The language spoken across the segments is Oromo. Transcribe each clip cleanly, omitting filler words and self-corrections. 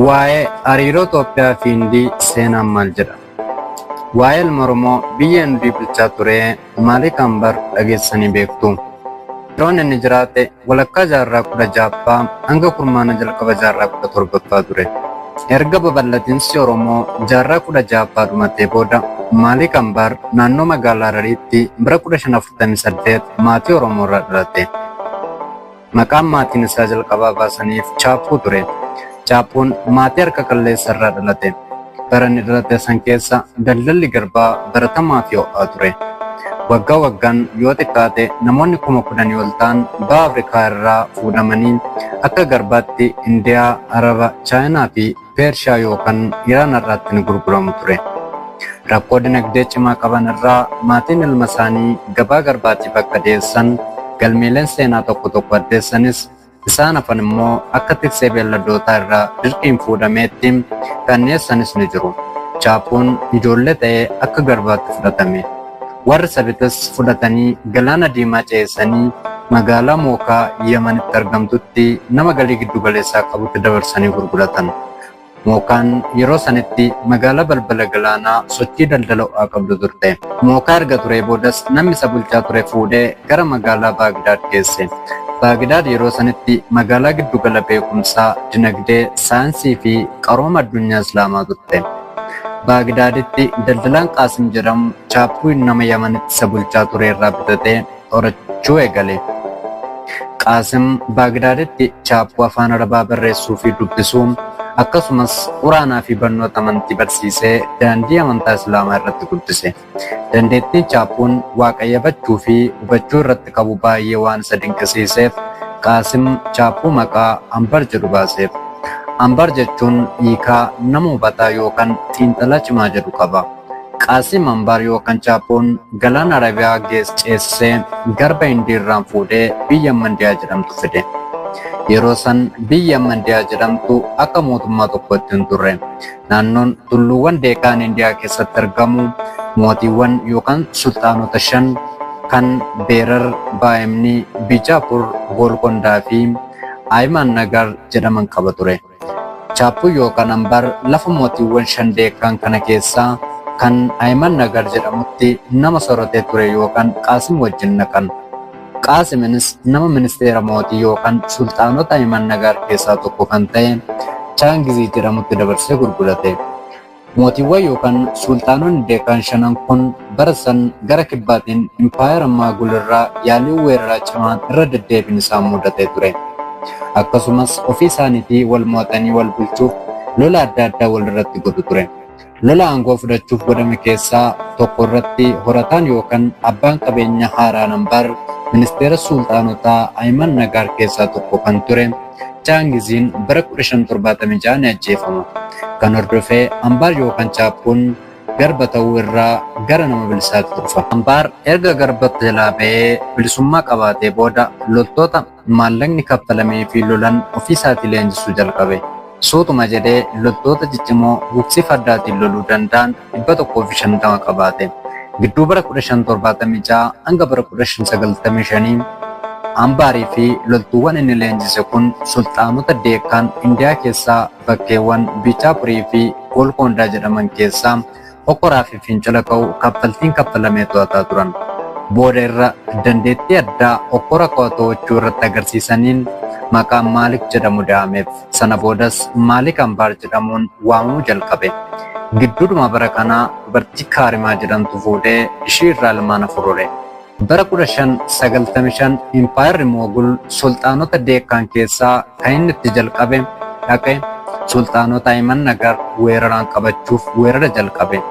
Waa'ee hariiroo Itoophiyaa fi Hindii seenaan maal jedha? Waa'ee ilma Oromoo biyya Hindii bulchaa ture Maalik Ambar dhageessanii beektu? Yeroon inni jiraate walakkaa jaarraa 16ffaa hanga kurmaana jalqaba jaarraa 17ffaa ture. Erga babal'atiinsi Oromoo jaarraa 16ffaa dhumatee booda Maalik Ambar naannoo magaalaa Harariitti bara 1548 maatii Oromoo irraa dhalate. Maqaan maatiin isaa jalqabaa baasaniif Chaappuu ture. Chaappuun maatii harka qalleessa irraa dhalate. Bara inni dhalate san keessa daldalli garbaa baratamaa fi ho'aa ture. Waggaa waggaan yoo xiqqaate namoonni 10,000 ol ta'an baha Afrikaa irraa fuudhamanii akka garbaatti Indiyaa, Araba, Chaayinaa fi Pershiyaa yookaan Iraan irraatti ni gurguramu ture. Rakkoo dinagdee cimaa qaban irraa maatiin ilma isaanii gabaa garbaatiif akka dhiyeessan galmeeleen seenaa tokko addeessanis isaan hafan immoo akka tiksee beelladootaa irraa dirqiin fuudhameetti kanneessanis ni jiru. Chaappuun ijoollee ta'ee akka garbaatti fudhatame. Warri sabitas fudhatanii galaana diimaa ce'isanii magaalaa Mookaa Yemanitti argamtutti nama galii giddu galeessaa qabutti dabarsanii gurguratan. Mookaan yeroo sanitti magaalaa balbala galaanaa sochii daldala ho'aa qabdu turte. Mookaa erga ture boodas namni isa bulchaa ture fuudhee gara magaalaa Baagdaad geesse. Baagdaad yeroo sanitti magaalaa giddugala beekumsaa, dinagdee, saayinsii fi qarooma addunyaa Islaamaa turte. Baagdaaditti daldalaan Qaasim jedhamu Chaappuu nama Yemanitti isa bulchaa ture irraa bitatee horachuu eegale. Qaasim Baagdaaditti Chaappuu afaan Arabaa barreessuu fi dubbisuu akkasumas quraanaa fi barnoota amantii barsiisee daandii amantaa Islaamaa irratti guddise. Dandeettiin Chaappuun waaqayyabachuu fi hubachuu irratti qabu baay'ee waan isa dinqisiiseef Qaasim Chaappuu maqaa Ambar jedhu baaseef. Ambar jechuun hiikaa nama hubataa yookaan xiinxalaa cimaa jedhu qaba. Qaasim Ambar yookaan Chaappuun galaana Arabiyaa ceesisee garba Hindii irraan fuudhee biyya Mandiyaa jedhamtu fide. Yeroo san biyya Mandiyaa jedhamtu akka mootummaa tokkotti hin turre. Naannoon tulluuwwan Deekaan Indiyaa keessatti argamu mootiiwwan yookaan sultaanota 5 kan Beerar, Baay'imni, Bijaapur, Golkondaa fi Ayimaan Nagar jedhaman qaba ture. Chaappuu yookaan Ambar lafa mootiiwwan 5 Deekaan kana keessaa kan Ayimaan Nagar jedhamutti nama soratee ture yookaan Qaasim wajjin naqan. Qaasiminis nama ministeera mootii yookaan sultaanota Ayimaan Nagar keessaa tokko kan ta'e Chaangizii jedhamutti dabarsee gurgurate. Mootiiwwan yookaan sultaanonni Deekaan 5 kun bara san gara kibbaatiin impaayera Maagul irraa yaalii weeraraa cimaan irra deddeebiin isaan mudatee ture. Akkasumas ofii isaaniitii wal mo'atanii wal bulchuuf lola adda addaa wal irratti godhu ture. Lola aangoo fudhachuuf godhame keessaa tokko irratti horataan yookaan abbaan qabeenya Haaraan Ambar ministeera sultaanotaa Ayimaan Nagar keessaa tokko kan ture Chaangiziin bara 1576 ni ajjeefama. Kan hordofee Ambar yookaan Chaappuun garba ta'uu irraa gara nama bilisaatti dhufa. Ambar erga garbatti jalaa ba'ee bilisummaa qabaatee booda loltoota maallaqni kaffalamee fi lolan ofii isaatii leenjisuu jalqabe. Suutuma jedhee loltoota ciccimoo gugsi fardaatiin loluu danda'an 150 qabaate. Gidduu bara 1576 hanga bara 1595 Ambaarii fi loltuuwwan inni leenjise kun sultaanota Deekaan Indiyaa keessaa bakkeewwan Bichaapurii fi Golkondaa jedhaman keessaa hokkoraa fi fincila ka'u kaffaltiin kaffalamee to'ataa turan. Booda irra dandeettii addaa hokkora to'achuu irratti agarsiisaniin maqaan Maalik jedhamu da'ameef. Sana boodas Maalik Ambar jedhamuun waamamuu jalqabe. Gidduudhuma bara kanaa dubartii Kaarimaa jedhamtu fuudhee ishii irraa ilmaan afur hore. Bara 1595 impaayerri Moogul sultaanota Deekaan keessaa kan inni itti jalqabe dhaqe sultaanota Ayimaan Nagar weeraraan qabachuuf weerara jalqabe.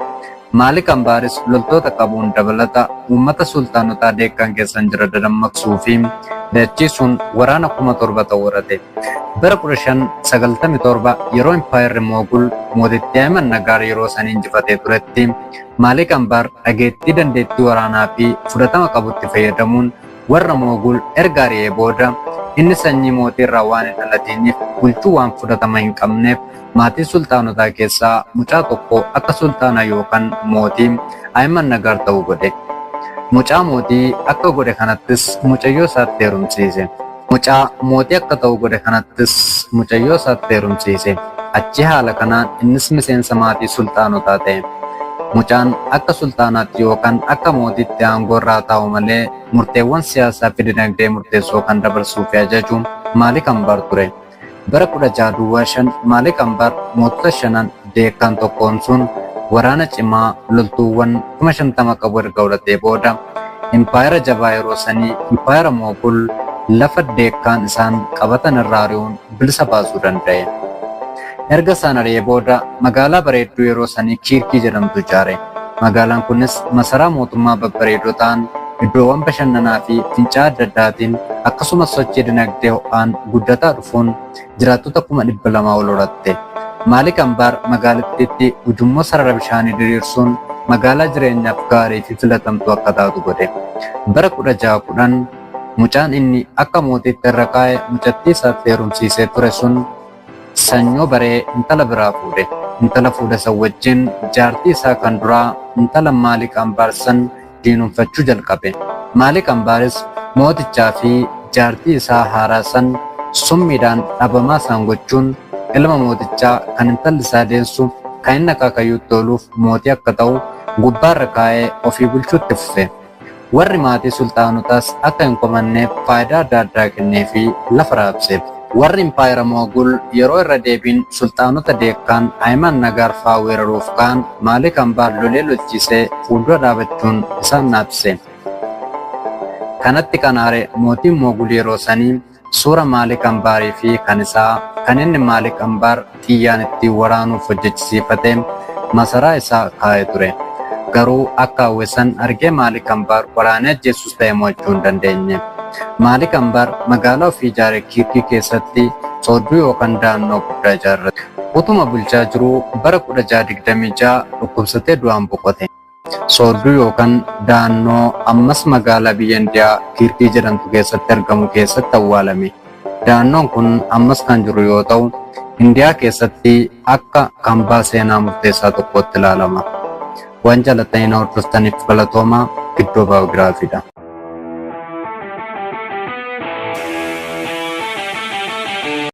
Maalik Ambaaris loltoota qabuun dabalata uummata sultaanotaa Deekaan keessan jira dadammaqsuu fi dachiisuun waraana 7,000 ta'uu horate. Bara 1597 yeroo impaayerri Moogul mootittii Ayimaan Nagar yeroo san injifatee turetti Maalik Ambar dhageettii dandeettii waraanaa fi fudhatama qabutti fayyadamuun warra Moogul erga ari'ee booda inni sanyii mootii irraa waan hin dhalatiniif bulchuu waan fudhatama hin qabneef maatii sultaanotaa keessaa mucaa tokko akka sultaanaa yookaan mootii Ayimaan Nagar ta'uu godhe. Mucaa mootii akka godhe kanattis mucayyoo isaatti heerumsiise. Mucaa mootii akka ta'u godhe kanattis mucayyoo isaatti heerumsiise. achi haala kanaan innis miseensa maatii sultaanotaa ta'e. Mucaan akka sultaanaatti yookaan akka mootiitti aangoo irraa taa'u malee murteewwan siyaasaa fi dinagdee murteessoo kan dabarsuu fi ajaju Maalik Ambaar ture. Bara 1605 Maalik Ambaar mootota shanan deekkaan tokkoon sun waraana cimaa loltuuwwan 50,000 qabu erga godhatee booda impaayera jabaa yeroo sanii impaayera Moogul lafa deekkaan isaan qabatan irraa ari'uun bilisa baasuu danda'e. Erga isaan ari'ee booda magaalaa bareedduu yeroo sanii Kiirkii jedhamtu ijaare. Magaalaan kunis masaraa mootummaa babbareedoo ta'an, iddoowwan bashannanaa fi fincaa'aa adda addaatiin akkasumas sochii dinagdee ho'aan guddataa dhufuun jiraattota 200,000 ol horatte. Maalik Ambaar magaalattiitti ujummoo sarara bishaanii diriirsuun magaalaa jireenyaaf gaarii fi filatamtuu akka taatu godhe. Bara 1610 mucaan inni akka mootiitti irra kaa'e mucattii isaatti heerumsiisee ture sun Sanyoo Baree intala biraa fuudhe. Intala fuudhe san wajjin jaartii isaa kan duraa intala Maalik Ambaar san diinumfachuu jalqabe. Maalik Ambaaris mootichaa fi jaartii isaa haaraa san summiidhaan dhabamaa isaan gochuun ilma mootichaa kan intalli isaa deessu kan inni akaakayyuutti ooluuf mootii akka ta'u gubbaarra kaa'ee ofii bulchuutti fufe. Warri maatii sultaanotaas akka hin komanneef faayidaa adda addaa kennee fi lafa raabseef. Warri impaayera Moogul yeroo irra deebiin sultaanota deekkaan Ayimaan Nagaarfaa weeraruuf ka'an Maalik Ambaar lolee lolchiisee fuuldura dhaabachuun isaan naafse. Kanatti kan aare mootiin Moogul yeroo sanii suura Maalik Ambaarii fi kan isaa kan inni Maalik Ambaar xiyyaan ittiin waraanuuf hojjechisiifatee masaraa isaa kaa'ee ture. Garuu akka hawwesan argee Maalik Ambaar waraanee ajjeessus ta'e mo'achuu hin dandeenye. Maalik Ambaar magaalaa ofii ijaare Kiirkii keessatti soodduu yookaan da'annoo guddaa ijaarrate. Utuma bulchaa jiruu bara 1626 dhukkubsatee du'aan boqote. Soodduu yookaan da'annoo ammas magaalaa biyya Indiyaa Kiirkii jedhamtu keessatti argamu keessatti awwaalame. Da'annoon kun ammas kan jiru yoo ta'u, Indiyaa keessatti akka hambaa seenaa murteessaa tokkotti ilaalama. Waan jaalatanii na hordoftaniif galatoomaa. Gidduu Baayogiraafiidha.